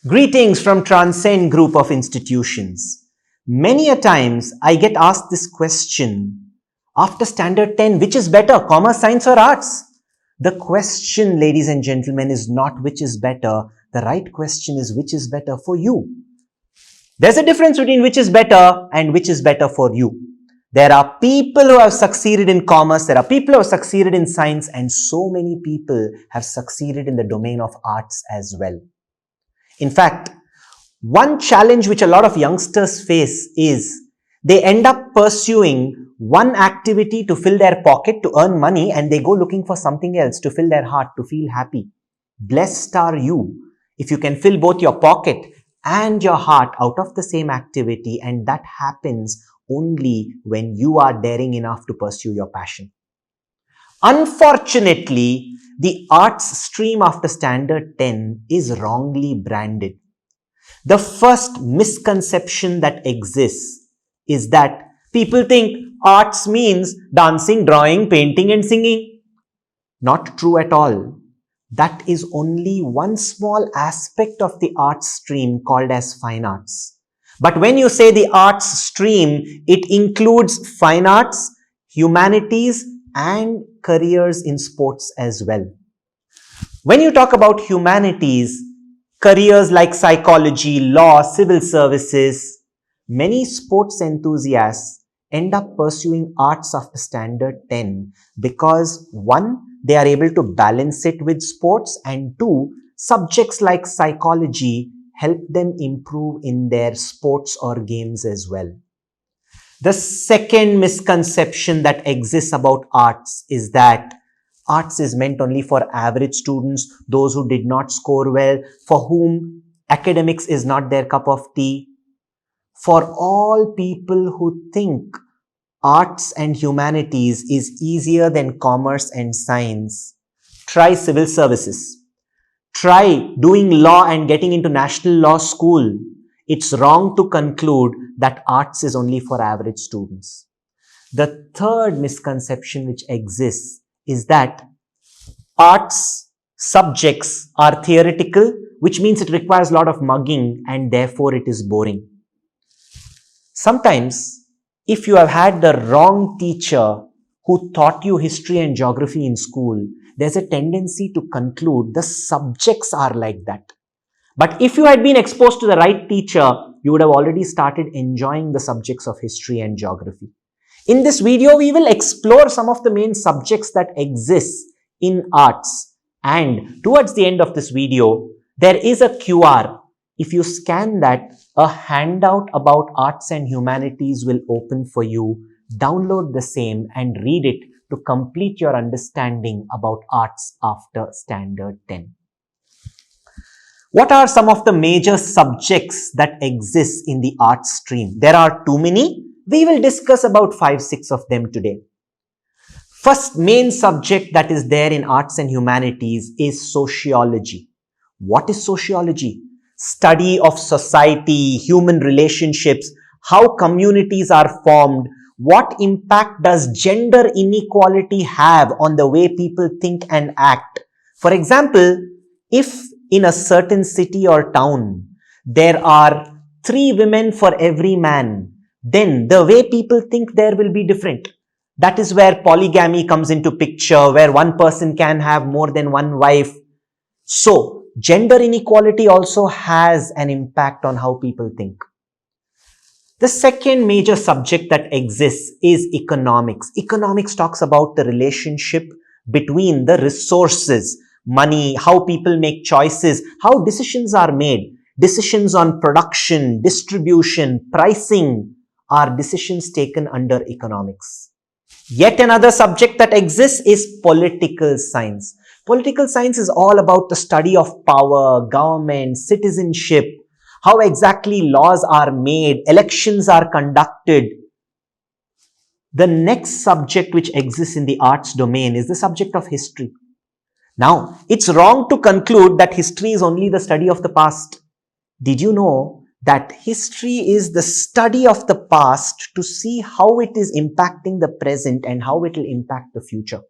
Greetings from TRANSCEND Group of Institutions. Many a times I get asked this question, after standard 10, which is better, commerce, science or arts? The question, ladies and gentlemen, is not which is better. The right question is which is better for you. There's a difference between which is better and which is better for you. There are people who have succeeded in commerce, there are people who have succeeded in science, and so many people have succeeded in the domain of arts as well. In fact, one challenge which a lot of youngsters face is they end up pursuing one activity to fill their pocket, to earn money, and they go looking for something else to fill their heart, to feel happy. Blessed are you if you can fill both your pocket and your heart out of the same activity, and that happens only when you are daring enough to pursue your passion. Unfortunately, the arts stream after standard 10 is wrongly branded. The first misconception that exists is that people think arts means dancing, drawing, painting and singing. Not true at all. That is only one small aspect of the arts stream called as fine arts. But when you say the arts stream, it includes fine arts, humanities and careers in sports as well. When you talk about humanities, careers like psychology, law, civil services, many sports enthusiasts end up pursuing arts after standard 10 because 1, they are able to balance it with sports, and 2, subjects like psychology help them improve in their sports or games as well. The second misconception that exists about arts is that arts is meant only for average students, those who did not score well, for whom academics is not their cup of tea. For all people who think arts and humanities is easier than commerce and science, try civil services. Try doing law and getting into national law school. It's wrong to conclude that arts is only for average students. The third misconception which exists is that arts subjects are theoretical, which means it requires a lot of mugging and therefore it is boring. Sometimes, if you have had the wrong teacher who taught you history and geography in school, there's a tendency to conclude the subjects are like that. But if you had been exposed to the right teacher, you would have already started enjoying the subjects of history and geography. In this video, we will explore some of the main subjects that exist in arts. And towards the end of this video, there is a QR. If you scan that, a handout about arts and humanities will open for you. Download the same and read it to complete your understanding about arts after standard 10. What are some of the major subjects that exist in the arts stream? There are too many. We will discuss about 5-6 of them today. First main subject that is there in arts and humanities is sociology. What is sociology? Study of society, human relationships, how communities are formed, what impact does gender inequality have on the way people think and act. For example, if in a certain city or town, there are 3 women for every man, then the way people think there will be different. That is where polygamy comes into picture, where one person can have more than one wife. So, gender inequality also has an impact on how people think. The second major subject that exists is economics. Economics talks about the relationship between the resources, money, how people make choices, how decisions are made. Decisions on production, distribution, pricing are decisions taken under economics. Yet another subject that exists is political science. Political science is all about the study of power, government, citizenship, how exactly laws are made, elections are conducted. The next subject which exists in the arts domain is the subject of history. Now, it's wrong to conclude that history is only the study of the past. Did you know that history is the study of the past to see how it is impacting the present and how it will impact the future?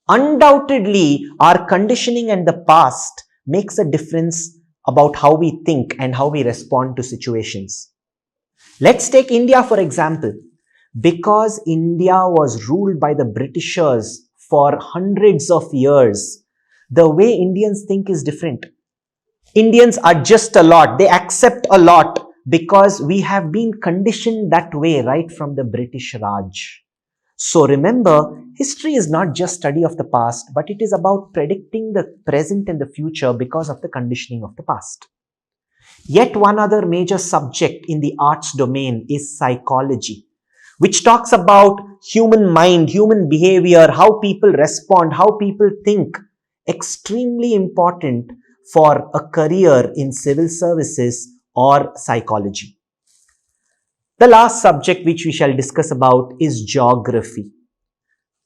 Undoubtedly, our conditioning and the past makes a difference about how we think and how we respond to situations. Let's take India for example. Because India was ruled by the Britishers for hundreds of years, the way Indians think is different. Indians adjust a lot, they accept a lot because we have been conditioned that way right from the British Raj. So remember, history is not just study of the past, but it is about predicting the present and the future because of the conditioning of the past. Yet one other major subject in the arts domain is psychology, which talks about human mind, human behavior, how people respond, how people think. Extremely important for a career in civil services or psychology. The last subject which we shall discuss about is geography.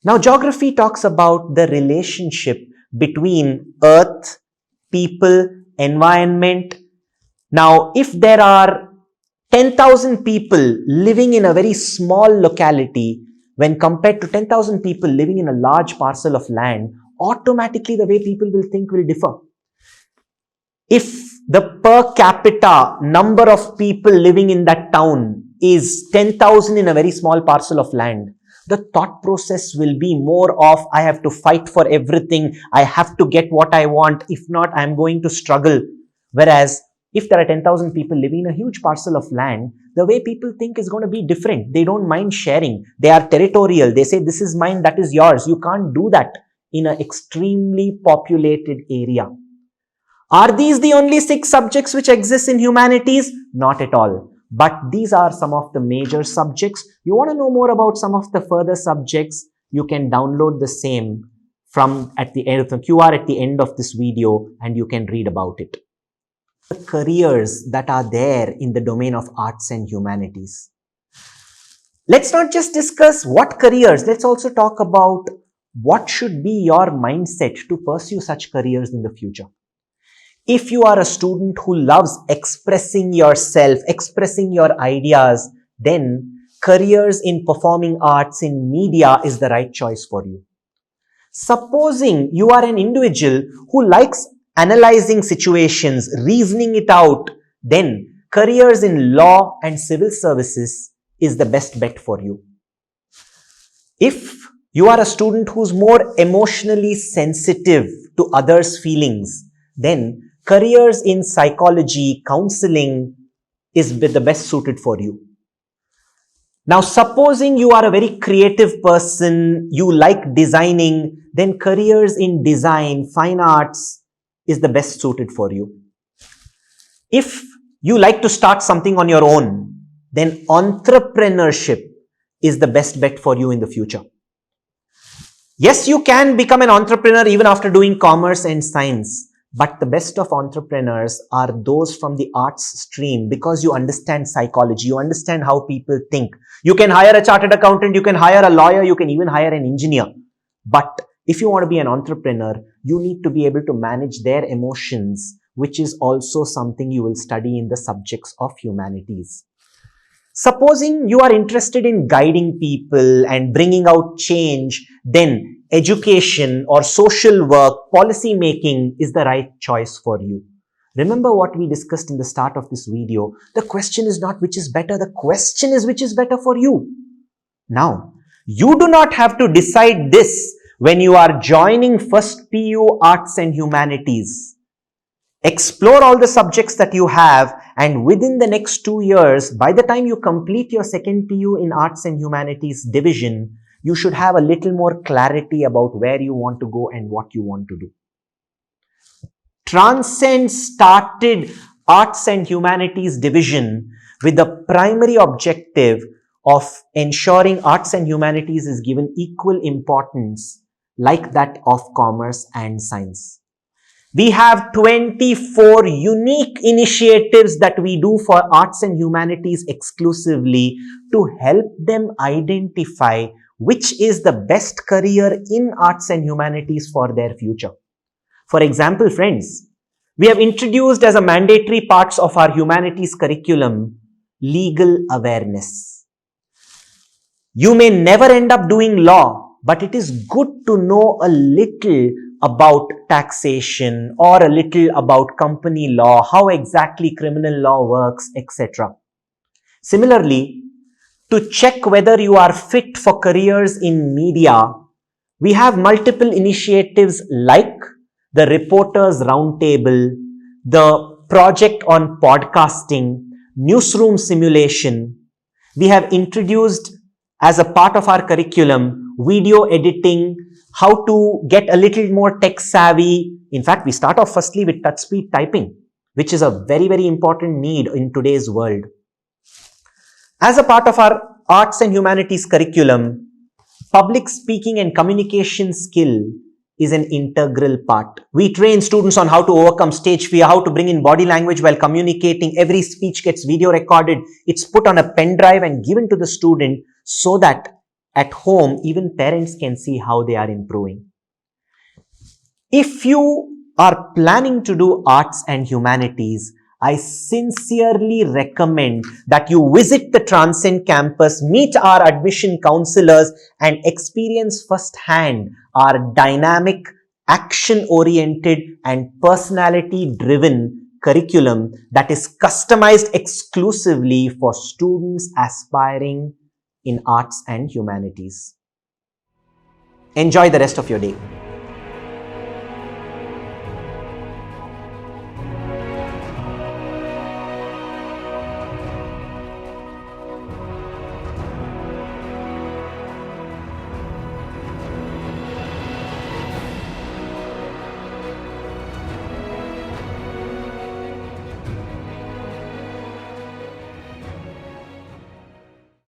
Now, geography talks about the relationship between earth, people, environment. Now, if there are 10,000 people living in a very small locality, when compared to 10,000 people living in a large parcel of land, automatically the way people will think will differ. If the per capita number of people living in that town is 10,000 in a very small parcel of land, the thought process will be more of, I have to fight for everything, I have to get what I want, if not, I am going to struggle. Whereas, if there are 10,000 people living in a huge parcel of land, the way people think is going to be different. They don't mind sharing. They are territorial. They say, this is mine, that is yours. You can't do that in an extremely populated area. Are these the only 6 subjects which exist in humanities? Not at all. But these are some of the major subjects. You want to know more about some of the further subjects, you can download the same from at the end of the QR at the end of this video and you can read about it. The careers that are there in the domain of arts and humanities. Let's not just discuss what careers, let's also talk about what should be your mindset to pursue such careers in the future. If you are a student who loves expressing yourself, expressing your ideas, then careers in performing arts in media is the right choice for you. Supposing you are an individual who likes analyzing situations, reasoning it out, then careers in law and civil services is the best bet for you. If you are a student who's more emotionally sensitive to others' feelings, then careers in psychology, counseling is the best suited for you. Now, supposing you are a very creative person, you like designing, then careers in design, fine arts is the best suited for you. If you like to start something on your own, then entrepreneurship is the best bet for you in the future. Yes, you can become an entrepreneur even after doing commerce and science, but the best of entrepreneurs are those from the arts stream because you understand psychology, you understand how people think. You can hire a chartered accountant, you can hire a lawyer, you can even hire an engineer. But if you want to be an entrepreneur, you need to be able to manage their emotions, which is also something you will study in the subjects of humanities. Supposing you are interested in guiding people and bringing out change, then education or social work, policy making is the right choice for you. Remember what we discussed in the start of this video. The question is not which is better, the question is which is better for you. Now, you do not have to decide this when you are joining first PU Arts and Humanities. Explore all the subjects that you have, and within the next 2 years, by the time you complete your second PU in Arts and Humanities division, you should have a little more clarity about where you want to go and what you want to do. Transcend started Arts and Humanities division with the primary objective of ensuring arts and humanities is given equal importance like that of commerce and science. We have 24 unique initiatives that we do for arts and humanities exclusively to help them identify which is the best career in arts and humanities for their future. For example, friends, we have introduced as a mandatory parts of our humanities curriculum, legal awareness. You may never end up doing law, but it is good to know a little about taxation or a little about company law, how exactly criminal law works, etc. Similarly, to check whether you are fit for careers in media, we have multiple initiatives like the Reporters Roundtable, the project on podcasting, newsroom simulation. We have introduced as a part of our curriculum video editing, how to get a little more tech savvy. In fact, we start off firstly with touch speed typing, which is a very, very important need in today's world. As a part of our arts and humanities curriculum, public speaking and communication skill is an integral part. We train students on how to overcome stage fear, how to bring in body language while communicating. Every speech gets video recorded. It's put on a pen drive and given to the student so that at home, even parents can see how they are improving. If you are planning to do arts and humanities, I sincerely recommend that you visit the Transcend campus, meet our admission counselors, and experience firsthand our dynamic, action-oriented, and personality-driven curriculum that is customized exclusively for students aspiring in arts and humanities. Enjoy the rest of your day.